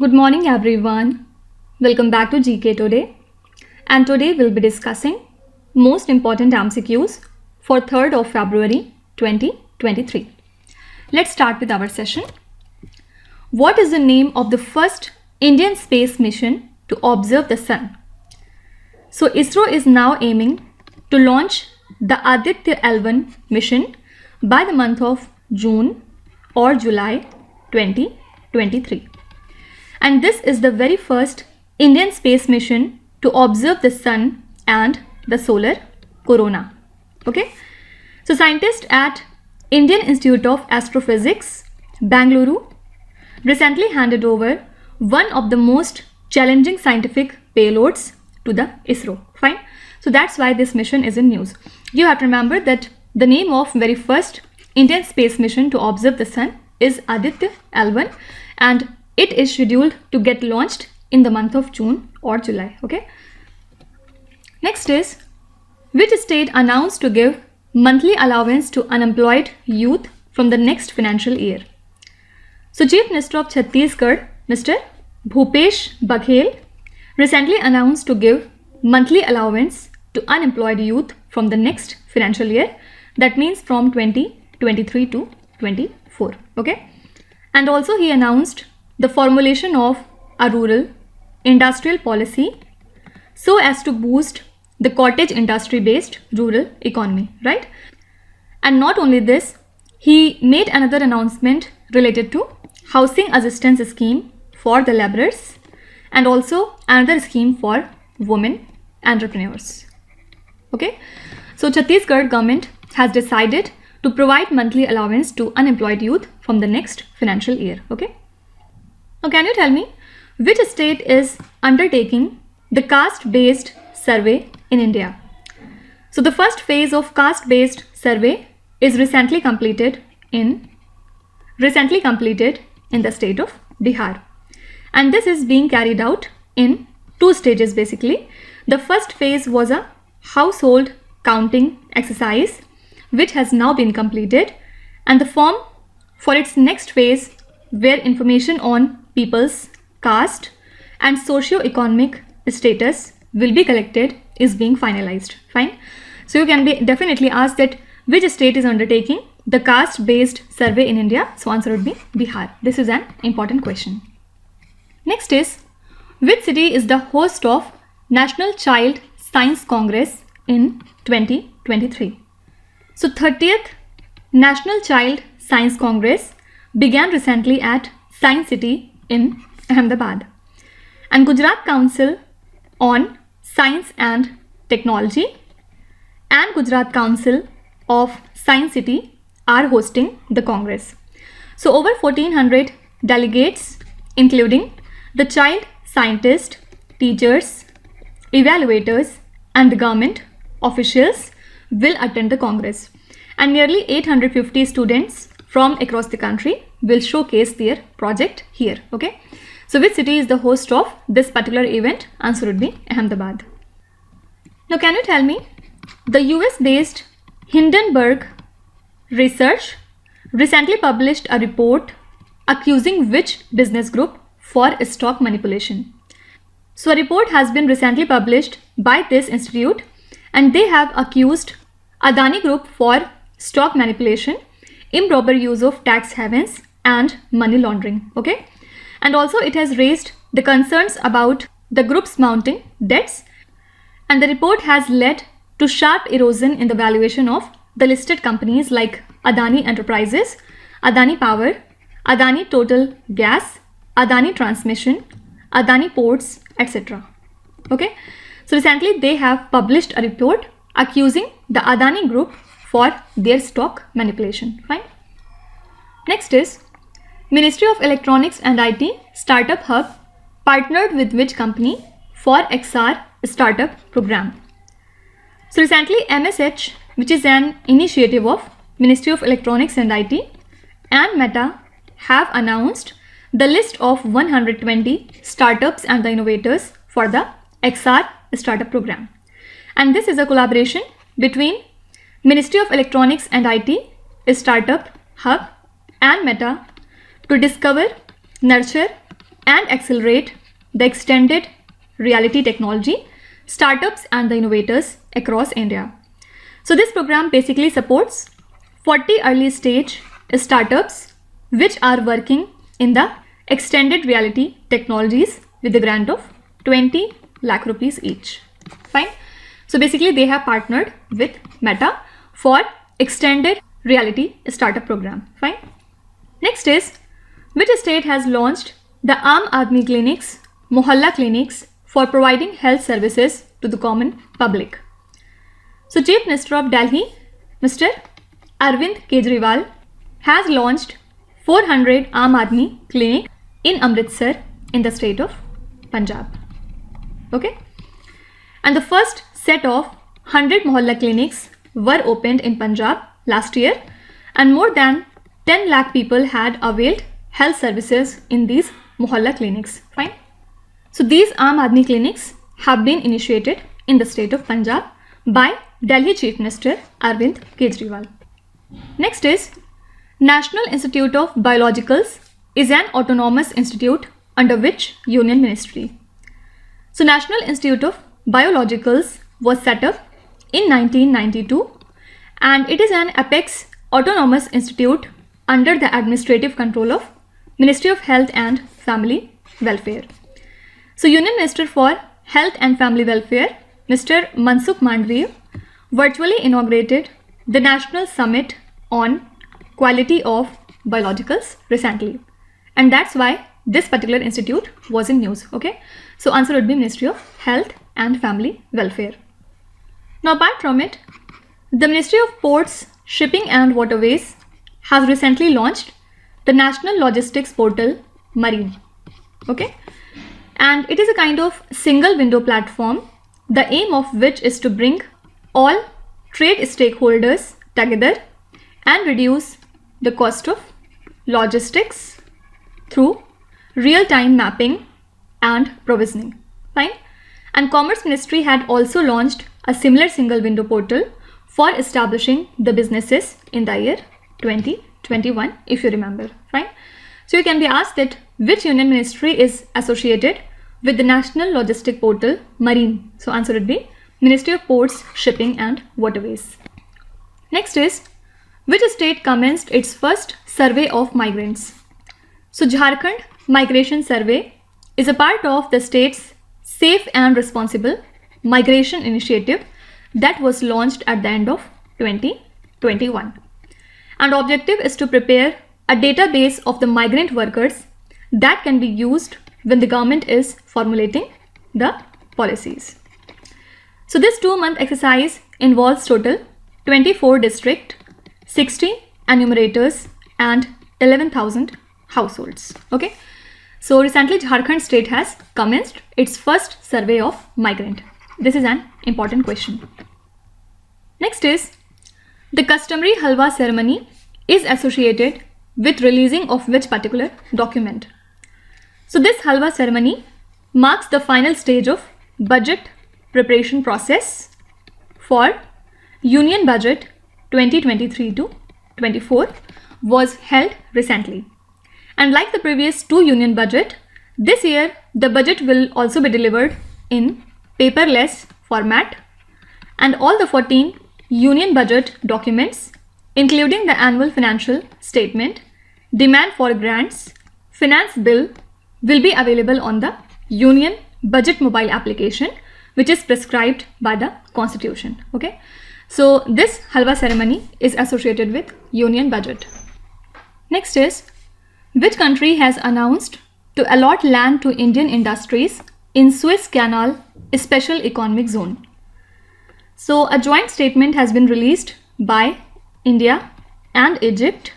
Good morning everyone. Welcome back to GK Today. And today we'll be discussing most important MCQs for 3rd of February 2023. Let's start with our session. What is the name of the first Indian space mission to observe the sun? So ISRO is now aiming to launch the Aditya L1 mission by the month of June or July 2023. And this is the very first Indian space mission to observe the sun and the solar corona. Okay. So scientists at Indian Institute of Astrophysics, Bangalore, recently handed over one of the most challenging scientific payloads to the ISRO. Fine. So that's why this mission is in news. You have to remember that the name of very first Indian space mission to observe the sun is Aditya L1, and it is scheduled to get launched in the month of June or July. Okay. Next is, which state announced to give monthly allowance to unemployed youth from the next financial year? So Chief Minister of Chhattisgarh, Mr. Bhupesh Baghel, recently announced to give monthly allowance to unemployed youth from the next financial year. That means from 2023 to 24. Okay. And also he announced the formulation of a rural industrial policy so as to boost the cottage industry based rural economy, right? And not only this, he made another announcement related to housing assistance scheme for the laborers and also another scheme for women entrepreneurs. Okay, so Chhattisgarh government has decided to provide monthly allowance to unemployed youth from the next financial year. Okay. Now, can you tell me which state is undertaking the caste-based survey in India? So the first phase of caste-based survey is recently completed in the state of Bihar. And this is being carried out in 2 stages basically. The first phase was a household counting exercise which has now been completed, and the form for its next phase, where information on people's caste and socio-economic status will be collected, is being finalized. Fine. So you can be definitely asked that which state is undertaking the caste-based survey in India. So answer would be Bihar. This is an important question. Next is, which city is the host of National Child Science Congress in 2023? So 30th National Child Science Congress began recently at Science City in Ahmedabad, and Gujarat Council on Science and Technology and Gujarat Council of Science City are hosting the Congress. So over 1400 delegates, including the child scientists, teachers, evaluators and the government officials, will attend the Congress, and nearly 850 students from across the country will showcase their project here. Okay. So which city is the host of this particular event? Answer would be Ahmedabad. Now can you tell me, the US based Hindenburg Research recently published a report accusing which business group for stock manipulation? So a report has been recently published by this institute, and they have accused Adani Group for stock manipulation, improper use of tax havens and money laundering. Okay. And also it has raised the concerns about the group's mounting debts, and the report has led to sharp erosion in the valuation of the listed companies like Adani Enterprises, Adani Power, Adani Total Gas, Adani Transmission, Adani Ports, etc. Okay. So recently they have published a report accusing the Adani Group for their stock manipulation. Fine. Next is, Ministry of Electronics and IT Startup Hub partnered with which company for XR Startup Program? So recently MSH, which is an initiative of Ministry of Electronics and IT, and Meta have announced the list of 120 startups and the innovators for the XR Startup Program. And this is a collaboration between Ministry of Electronics and IT, Startup Hub and Meta to discover, nurture and accelerate the extended reality technology, startups and the innovators across India. So this program basically supports 40 early stage startups which are working in the extended reality technologies with a grant of 20 lakh rupees each. Fine. So basically they have partnered with Meta for extended reality startup program. Fine. Next is, which state has launched the Aam Aadmi Clinics, Mohalla Clinics for providing health services to the common public? So Chief Minister of Delhi, Mr. Arvind Kejriwal, has launched 400 Aam Aadmi Clinic in Amritsar in the state of Punjab. Okay. And the first set of 100 Mohalla Clinics were opened in Punjab last year, and more than 10 lakh people had availed health services in these Mohalla Clinics. Fine. So these Aam Aadmi Clinics have been initiated in the state of Punjab by Delhi Chief Minister Arvind Kejriwal. Next is, National Institute of Biologicals is an autonomous institute under which Union Ministry? So National Institute of Biologicals was set up in 1992 and it is an apex autonomous institute under the administrative control of Ministry of Health and Family Welfare. So Union Minister for Health and Family Welfare, Mr. Mansukh Mandviya, virtually inaugurated the National Summit on Quality of Biologicals recently. And that's why this particular institute was in news. Okay. So answer would be Ministry of Health and Family Welfare. Now apart from it, the Ministry of Ports, Shipping and Waterways has recently launched the National Logistics Portal Marine. Okay. And it is a kind of single window platform, the aim of which is to bring all trade stakeholders together and reduce the cost of logistics through real-time mapping and provisioning. Fine. And Commerce Ministry had also launched a similar single window portal for establishing the businesses in the year 2021, if you remember. Fine. So you can be asked that which Union Ministry is associated with the National Logistic Portal Marine? So answer would be Ministry of Ports, Shipping and Waterways. Next is, which state commenced its first survey of migrants? So Jharkhand Migration Survey is a part of the state's Safe and Responsible Migration Initiative that was launched at the end of 2021. And objective is to prepare a database of the migrant workers that can be used when the government is formulating the policies. So this 2-month exercise involves total 24 district, 60 enumerators and 11,000 households. Okay. So recently Jharkhand state has commenced its first survey of migrant. This is an important question. Next is, the customary Halwa ceremony is associated with releasing of which particular document? So this Halwa ceremony marks the final stage of budget preparation process for Union Budget 2023 to 24 was held recently. And like the previous 2 Union Budget, this year the budget will also be delivered in paperless format, and all the 14 Union Budget documents, including the annual financial statement, demand for grants, finance bill, will be available on the Union Budget mobile application, which is prescribed by the Constitution. Okay. So this Halwa ceremony is associated with Union Budget. Next is, which country has announced to allot land to Indian industries in Suez Canal Special Economic Zone? So a joint statement has been released by India and Egypt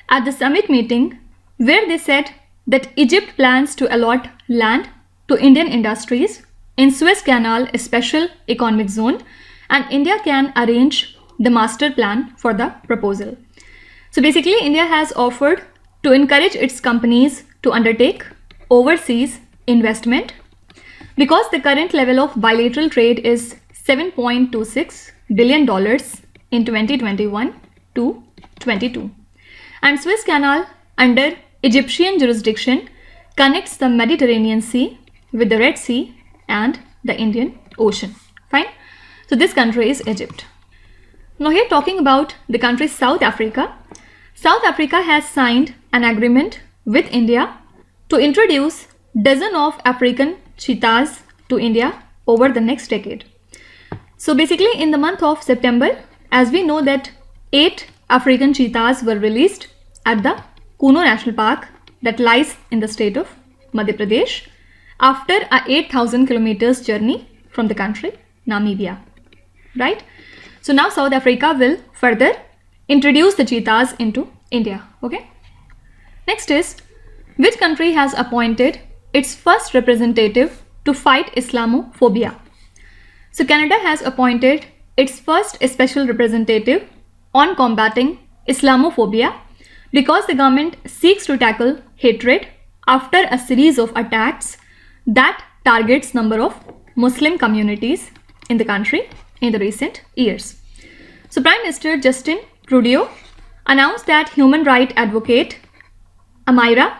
at the summit meeting, where they said that Egypt plans to allot land to Indian industries in Suez Canal Special Economic Zone, and India can arrange the master plan for the proposal. So basically India has offered to encourage its companies to undertake overseas investment, because the current level of bilateral trade is $7.26 billion in 2021 to 22. And Suez Canal under Egyptian jurisdiction connects the Mediterranean Sea with the Red Sea and the Indian Ocean. Fine. So this country is Egypt. Now here talking about the country South Africa. South Africa has signed an agreement with India to introduce dozen of African cheetahs to India over the next decade. So basically in the month of September, as we know that 8 African cheetahs were released at the Kuno National Park that lies in the state of Madhya Pradesh after a 8,000 kilometers journey from the country Namibia, right? So now South Africa will further introduce the cheetahs into India, okay? Next is, which country has appointed its first representative to fight Islamophobia? So Canada has appointed its first special representative on combating Islamophobia because the government seeks to tackle hatred after a series of attacks that targets number of Muslim communities in the country in the recent years. So Prime Minister Justin Trudeau announced that human rights advocate Amira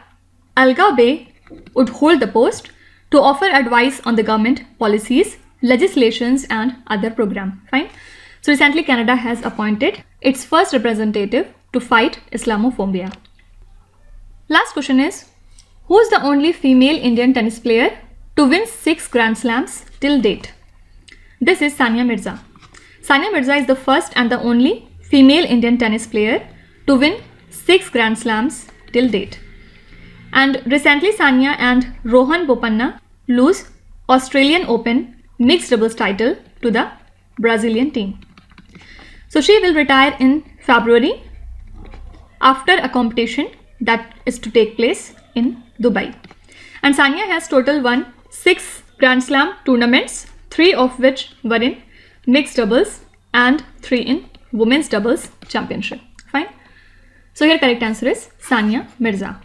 Algabe would hold the post to offer advice on the government policies, legislations and other programs. Fine. So recently Canada has appointed its first representative to fight Islamophobia. Last question is, who is the only female Indian tennis player to win 6 Grand Slams till date? This is Sania Mirza. Sania Mirza is the first and the only female Indian tennis player to win 6 Grand Slams till date. And recently Sania and Rohan Bopanna lose Australian Open mixed doubles title to the Brazilian team. So she will retire in February after a competition that is to take place in Dubai. And Sania has total won 6 Grand Slam tournaments, 3 of which were in mixed doubles and 3 in women's doubles championship. Fine. So here correct answer is Sania Mirza.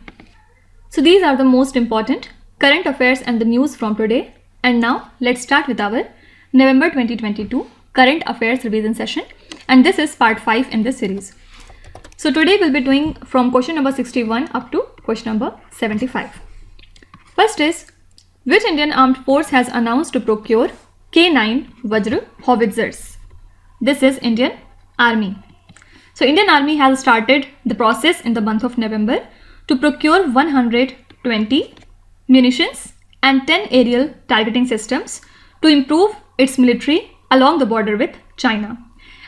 So these are the most important current affairs and the news from today. And now let's start with our November 2022 current affairs revision session. And this is part 5 in this series. So today we'll be doing from question number 61 up to question number 75. First is, which Indian armed force has announced to procure K9 Vajra howitzers? This is Indian Army. So Indian Army has started the process in the month of November to procure 120 munitions and 10 aerial targeting systems to improve its military along the border with China.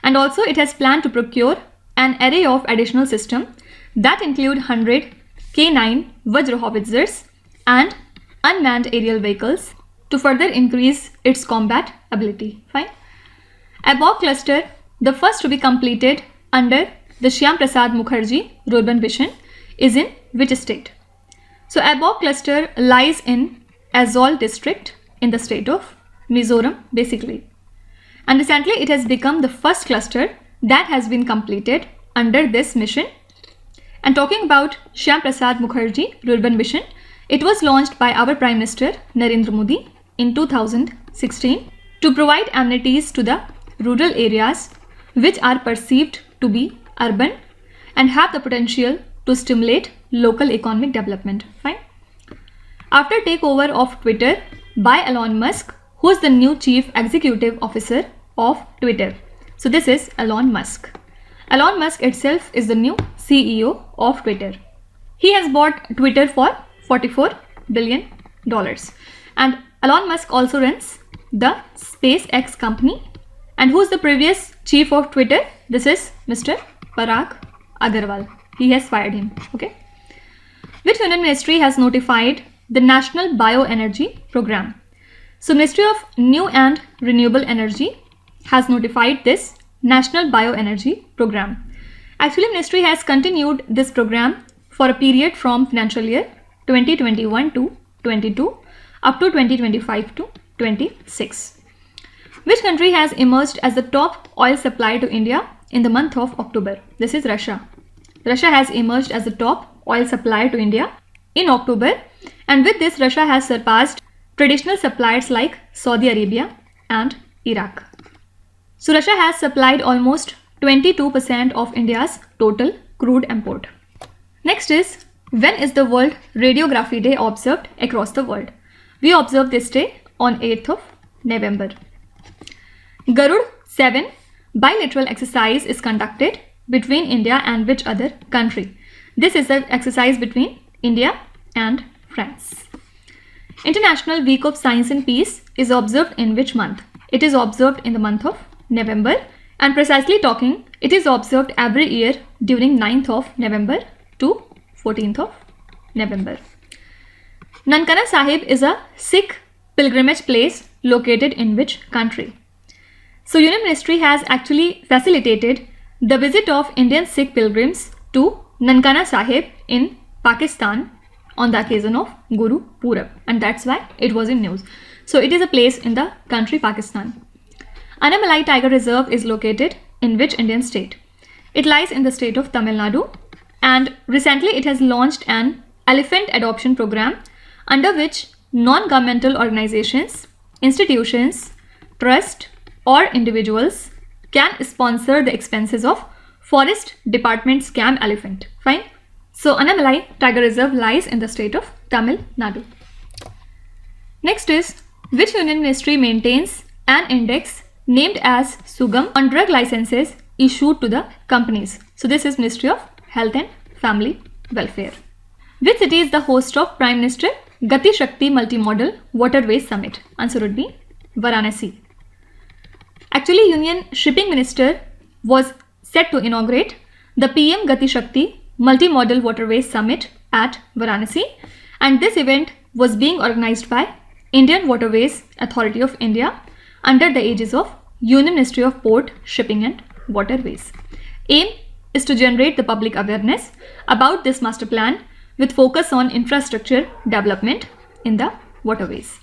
And also it has planned to procure an array of additional systems that include 100 K9 Vajra howitzers and unmanned aerial vehicles to further increase its combat ability. Fine. Above cluster, the first to be completed under the Shyam Prasad Mukherjee Rural Mission, is in which state? So above cluster lies in Aizawl district in the state of Mizoram basically. And recently it has become the first cluster that has been completed under this mission. And talking about Shyam Prasad Mukherjee Rural Mission, it was launched by our Prime Minister Narendra Modi in 2016 to provide amenities to the rural areas which are perceived to be urban and have the potential to stimulate local economic development. Fine. After takeover of Twitter by Elon Musk, who is the new chief executive officer of Twitter. So this is Elon Musk. Elon Musk itself is the new CEO of Twitter. He has bought Twitter for $44 billion. And Elon Musk also runs the SpaceX company. And who is the previous chief of Twitter? This is Mr. Parag Agarwal. He has fired him. Okay. Which Union Ministry has notified the National Bioenergy Program? So Ministry of New and Renewable Energy has notified this National Bioenergy Program. Actually, Ministry has continued this program for a period from financial year 2021 to 22 up to 2025 to 26. Which country has emerged as the top oil supplier to India in the month of October? This is Russia. Russia has emerged as the top oil supplier to India in October, and with this Russia has surpassed traditional suppliers like Saudi Arabia and Iraq. So Russia has supplied almost 22% of India's total crude import. Next is, When is the World Radiography Day observed across the world? We observe this day on 8th of November. Garud 7 bilateral exercise is conducted between India and which other country? This is an exercise between India and France. International Week of Science and Peace is observed in which month? It is observed in the month of November, and precisely talking, it is observed every year during 9th of November to 14th of November. Nankana Sahib is a Sikh pilgrimage place located in which country? So Union Ministry has actually facilitated the visit of Indian Sikh pilgrims to Nankana Sahib in Pakistan on the occasion of Guru Purab, and that's why it was in news. So it is a place in the country Pakistan. Anamalai Tiger Reserve is located in which Indian state? It lies in the state of Tamil Nadu, and recently it has launched an elephant adoption program under which non-governmental organizations, institutions, trust or individuals can sponsor the expenses of Forest Department's Camp Elephant. Fine. So Anamalai Tiger Reserve lies in the state of Tamil Nadu. Next is, which Union Ministry maintains an index named as Sugam on drug licenses issued to the companies? So this is Ministry of Health and Family Welfare. Which city is the host of Prime Minister Gati Shakti Multimodal Waterways Summit? Answer would be Varanasi. Actually, Union Shipping Minister was set to inaugurate the PM Gati Shakti Multimodal Waterways Summit at Varanasi, and this event was being organized by Indian Waterways Authority of India under the aegis of Union Ministry of Port, Shipping and Waterways. Aim is to generate the public awareness about this master plan with focus on infrastructure development in the waterways.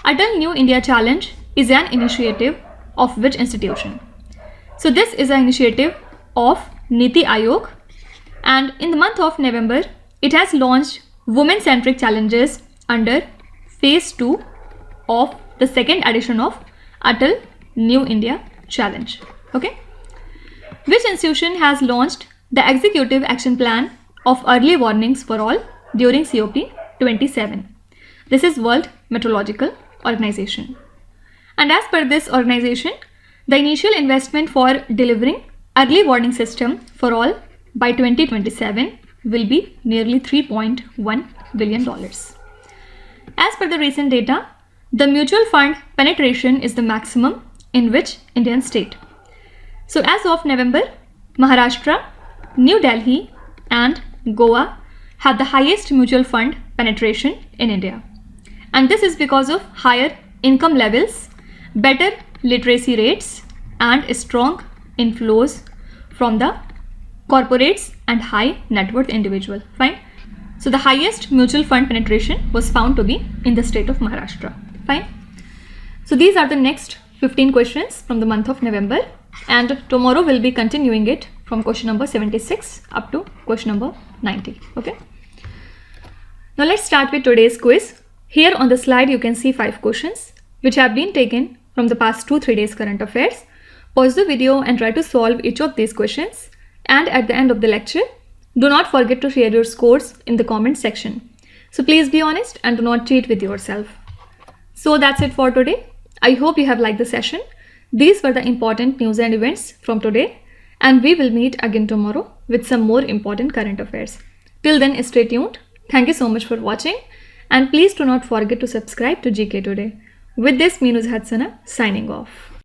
Atal New India Challenge is an initiative of which institution? So this is an initiative of Niti Aayog, and in the month of November it has launched women-centric challenges under phase 2 of the second edition of Atal New India Challenge. Okay. Which institution has launched the Executive Action Plan of Early Warnings for All during COP27? This is World Meteorological Organization. And as per this organization, the initial investment for delivering early warning system for all by 2027 will be nearly $3.1 billion. As per the recent data, the mutual fund penetration is the maximum in which Indian state? So as of November, Maharashtra, New Delhi and Goa have the highest mutual fund penetration in India. And this is because of higher income levels, better literacy rates and strong inflows from the corporates and high net worth individual. Fine. So the highest mutual fund penetration was found to be in the state of Maharashtra. Fine. So these are the next 15 questions from the month of November, and tomorrow we'll be continuing it from question number 76 up to question number 90. Okay. Now let's start with today's quiz. Here on the slide you can see 5 questions which have been taken from the past 2-3 days current affairs. Pause the video and try to solve each of these questions, and at the end of the lecture do not forget to share your scores in the comment section. So please be honest and do not cheat with yourself. So that's it for today. I hope you have liked the session. These were the important news and events from today, and we will meet again tomorrow with some more important current affairs. Till then, stay tuned. Thank you so much for watching, and please do not forget to subscribe to GK Today. With this, Meenuz Hadsana signing off.